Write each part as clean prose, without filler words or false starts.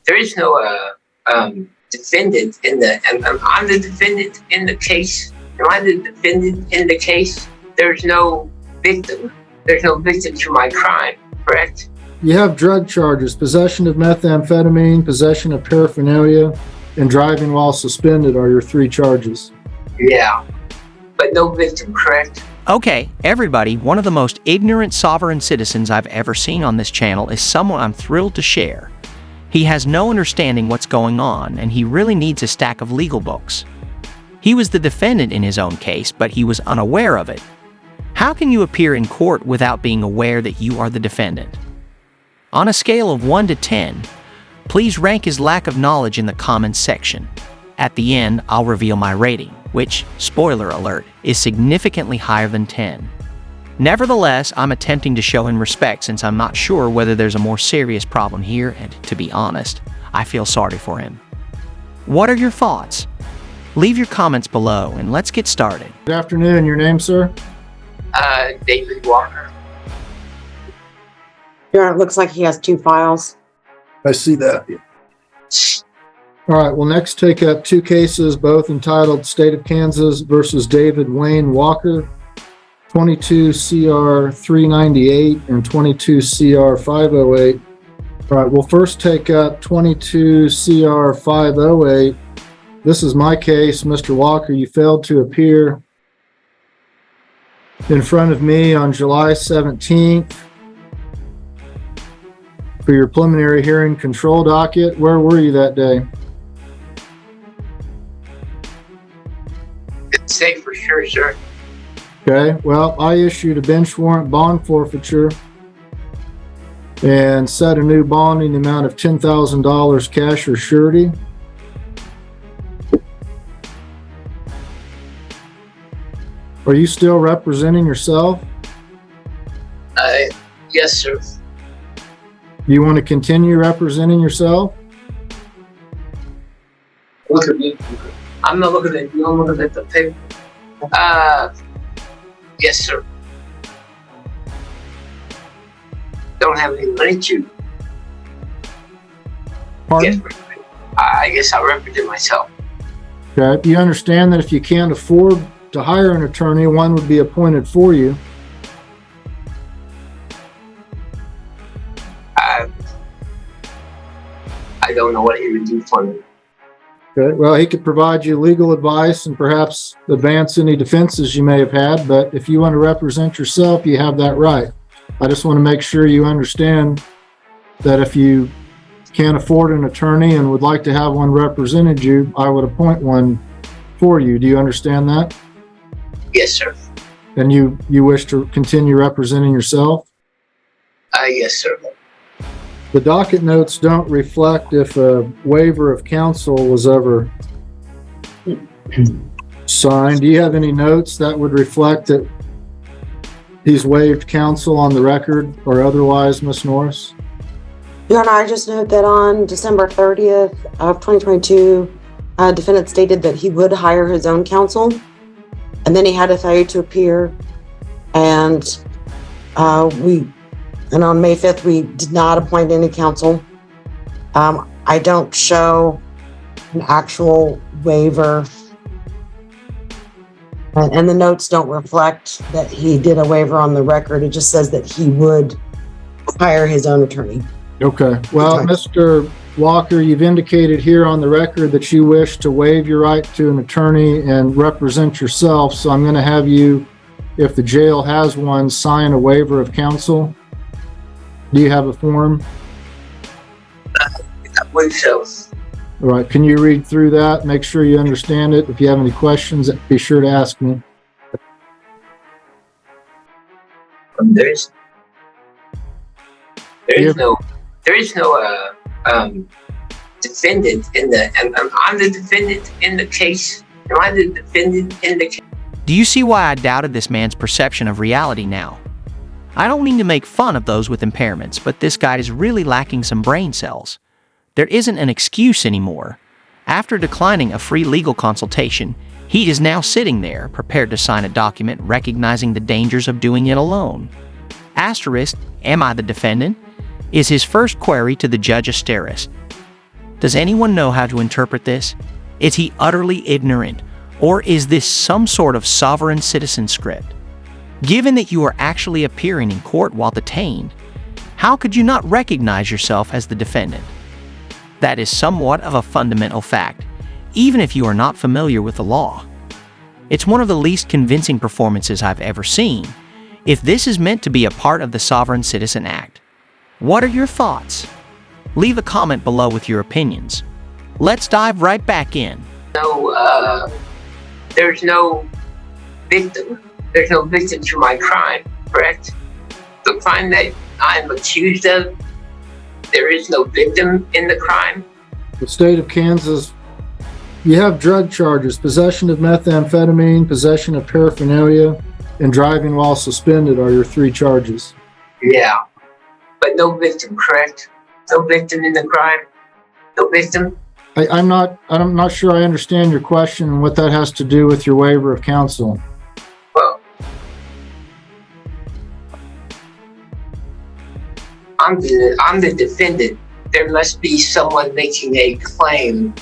there is no defendant in the. I'm the defendant in the case. Am I the defendant in the case? There's no victim. There's no victim to my crime. Correct. You have drug charges: possession of methamphetamine, possession of paraphernalia, and driving while suspended are your 3 charges. Yeah, but no victim. Correct. Okay, everybody, one of the most ignorant sovereign citizens I've ever seen on this channel is someone I'm thrilled to share. He has no understanding what's going on, and he really needs a stack of legal books. He was the defendant in his own case, but he was unaware of it. How can you appear in court without being aware that you are the defendant? On a scale of 1 to 10, please rank his lack of knowledge in the comments section. At the end, I'll reveal my rating, which, spoiler alert, is significantly higher than 10. Nevertheless, I'm attempting to show him respect since I'm not sure whether there's a more serious problem here, and to be honest, I feel sorry for him. What are your thoughts? Leave your comments below and let's get started. Good afternoon. Your name, sir? David Walker. Your Honor, it looks like he has 2 files. I see that. All right, we'll next take up 2 cases, both entitled State of Kansas versus David Wayne Walker, 22 CR 398 and 22 CR 508. All right, we'll first take up 22 CR 508. This is my case. Mr. Walker, you failed to appear in front of me on July 17th for your preliminary hearing control docket. Where were you that day? Didn't say for sure, sir. Okay, well, I issued a bench warrant bond forfeiture and set a new bond in the amount of $10,000 cash or surety. Are you still representing yourself? Yes, sir. You want to continue representing yourself? Look at me. I'm not looking at you. I'm looking at the paper. Yes, sir. Don't have any money to. Pardon? Yes, I guess I'll represent myself. Okay. You understand that if you can't afford to hire an attorney, one would be appointed for you. I don't know what he would do for me. Okay. Well, he could provide you legal advice and perhaps advance any defenses you may have had, but if you want to represent yourself, you have that right. I just want to make sure you understand that if you can't afford an attorney and would like to have one represented you, I would appoint one for you. Do you understand that? Yes, sir. And you wish to continue representing yourself? Yes, sir. The docket notes don't reflect if a waiver of counsel was ever signed. Do you have any notes that would reflect that he's waived counsel on the record or otherwise, Ms. Norris? Your Honor, I just note that on December 30th of 2022, defendant stated that he would hire his own counsel, and then he had a failure to appear, and on May 5th, we did not appoint any counsel. I don't show an actual waiver, and the notes don't reflect that he did a waiver on the record. It just says that he would hire his own attorney. Okay. Well, Mr. Walker, you've indicated here on the record that you wish to waive your right to an attorney and represent yourself, so I'm going to have you, if the jail has one, sign a waiver of counsel. Do you have a form? I believe so. All right. Can you read through that? Make sure you understand it. If you have any questions, be sure to ask me. There is no defendant in the. I'm the defendant in the case. Am I the defendant in the case? Do you see why I doubted this man's perception of reality now? I don't mean to make fun of those with impairments, but this guy is really lacking some brain cells. There isn't an excuse anymore. After declining a free legal consultation, he is now sitting there, prepared to sign a document recognizing the dangers of doing it alone. Asterisk, am I the defendant? Is his first query to the judge asterisk. Does anyone know how to interpret this? Is he utterly ignorant, or is this some sort of sovereign citizen script? Given that you are actually appearing in court while detained, how could you not recognize yourself as the defendant? That is somewhat of a fundamental fact, even if you are not familiar with the law. It's one of the least convincing performances I've ever seen, if this is meant to be a part of the Sovereign Citizen Act. What are your thoughts? Leave a comment below with your opinions. Let's dive right back in. There's no victim. There's no victim to my crime, correct? The crime that I'm accused of, there is no victim in the crime. The state of Kansas, you have drug charges, possession of methamphetamine, possession of paraphernalia, and driving while suspended are your 3 charges. Yeah, but no victim, correct? No victim in the crime? No victim? I'm not sure I understand your question and what that has to do with your waiver of counsel. Well, I'm the defendant. There must be someone making a claim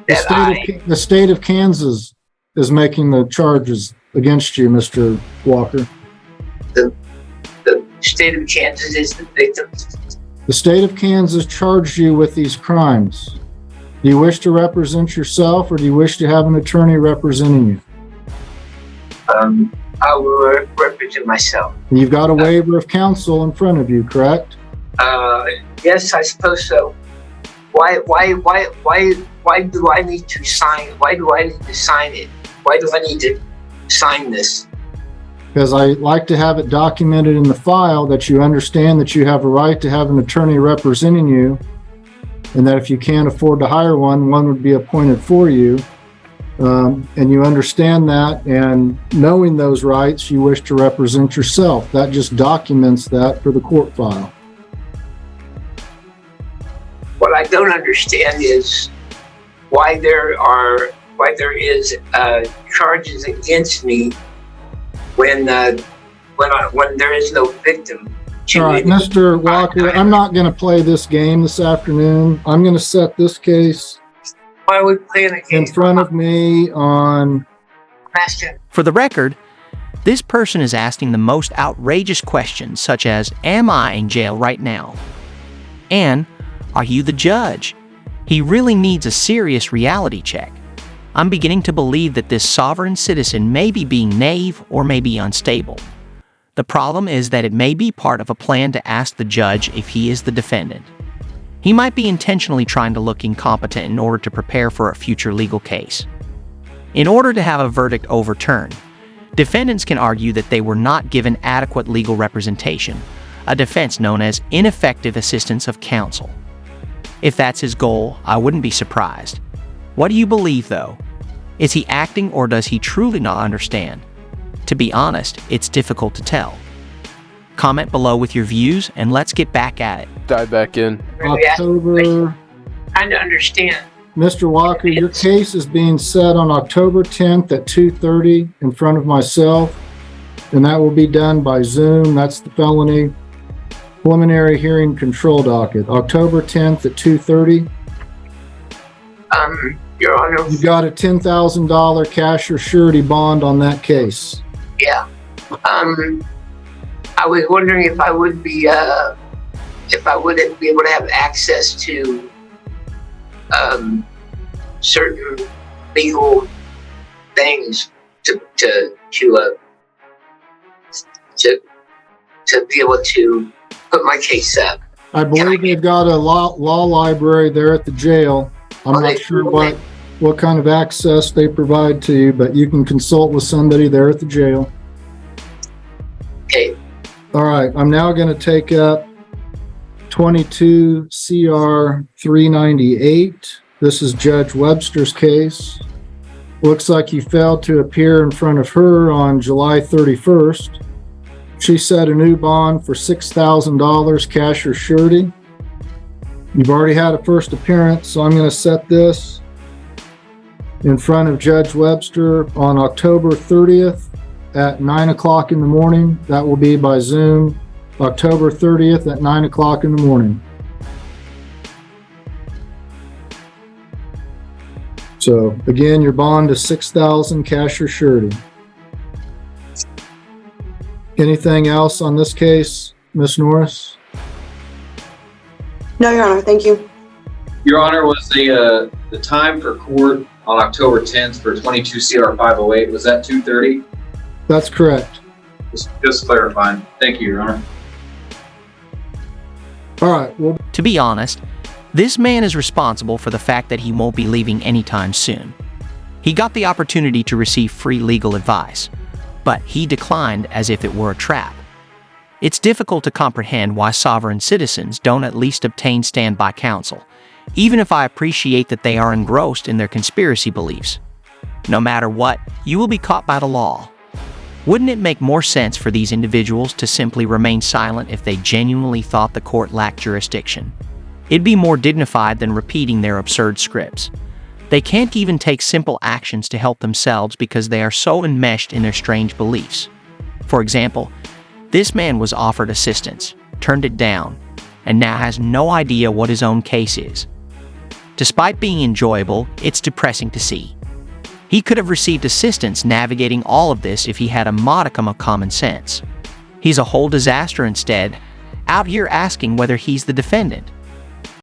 that The state of Kansas is making the charges against you, Mr. Walker. The state of Kansas is the victim. The state of Kansas charged you with these crimes. Do you wish to represent yourself, or do you wish to have an attorney representing you? I will represent myself. And you've got a waiver of counsel in front of you, correct? Yes, I suppose so. Why do I need to sign? Why do I need to sign it? Why do I need to sign this? Because I like to have it documented in the file that you understand that you have a right to have an attorney representing you, and that if you can't afford to hire one would be appointed for you. And you understand that, and knowing those rights, you wish to represent yourself. That just documents that for the court file. What I don't understand is why there is charges against me when there is no victim. All right, Mr. Walker, I'm not going to play this game this afternoon. I'm going to set this case Why are we playing a game? in front of me on... Question. For the record, this person is asking the most outrageous questions, such as, am I in jail right now? And, are you the judge? He really needs a serious reality check. I'm beginning to believe that this sovereign citizen may be being naive or may be unstable. The problem is that it may be part of a plan to ask the judge if he is the defendant. He might be intentionally trying to look incompetent in order to prepare for a future legal case. In order to have a verdict overturned, defendants can argue that they were not given adequate legal representation, a defense known as ineffective assistance of counsel. If that's his goal, I wouldn't be surprised. What do you believe, though? Is he acting, or does he truly not understand? To be honest, it's difficult to tell. Comment below with your views, and let's get back at it. Dive back in. October... Trying to understand. Mr. Walker, your case is being set on October 10th at 2:30 in front of myself, and that will be done by Zoom. That's the felony preliminary hearing control docket. October 10th at 2:30. Your Honor. You got a $10,000 cash or surety bond on that case. Yeah. I was wondering if I wouldn't be able to have access to certain legal things to be able to put my case up. I believe they've got a law library there at the jail. I'm not sure what kind of access they provide to you, but you can consult with somebody there at the jail. Okay. All right, I'm now going to take up 22 CR 398. This is Judge Webster's case. Looks like you failed to appear in front of her on July 31st. She set a new bond for $6,000 cash or surety. You've already had a first appearance, so I'm going to set this in front of Judge Webster on October 30th at 9 o'clock in the morning. That will be by Zoom, October 30th at 9 o'clock in the morning. So again, your bond is $6,000 cash or surety. Anything else on this case, Ms. Norris? No, Your Honor, thank you. Your Honor, was the time for court on October 10th for 22 CR 508, was that 2:30? That's correct. Just clarifying. Thank you, Your Honor. All right, well, To be honest, this man is responsible for the fact that he won't be leaving anytime soon. He got the opportunity to receive free legal advice, but he declined as if it were a trap. It's difficult to comprehend why sovereign citizens don't at least obtain standby counsel, even if I appreciate that they are engrossed in their conspiracy beliefs. No matter what, you will be caught by the law. Wouldn't it make more sense for these individuals to simply remain silent if they genuinely thought the court lacked jurisdiction? It'd be more dignified than repeating their absurd scripts. They can't even take simple actions to help themselves because they are so enmeshed in their strange beliefs. For example, this man was offered assistance, turned it down, and now has no idea what his own case is. Despite being enjoyable, it's depressing to see. He could have received assistance navigating all of this if he had a modicum of common sense. He's a whole disaster instead, out here asking whether he's the defendant.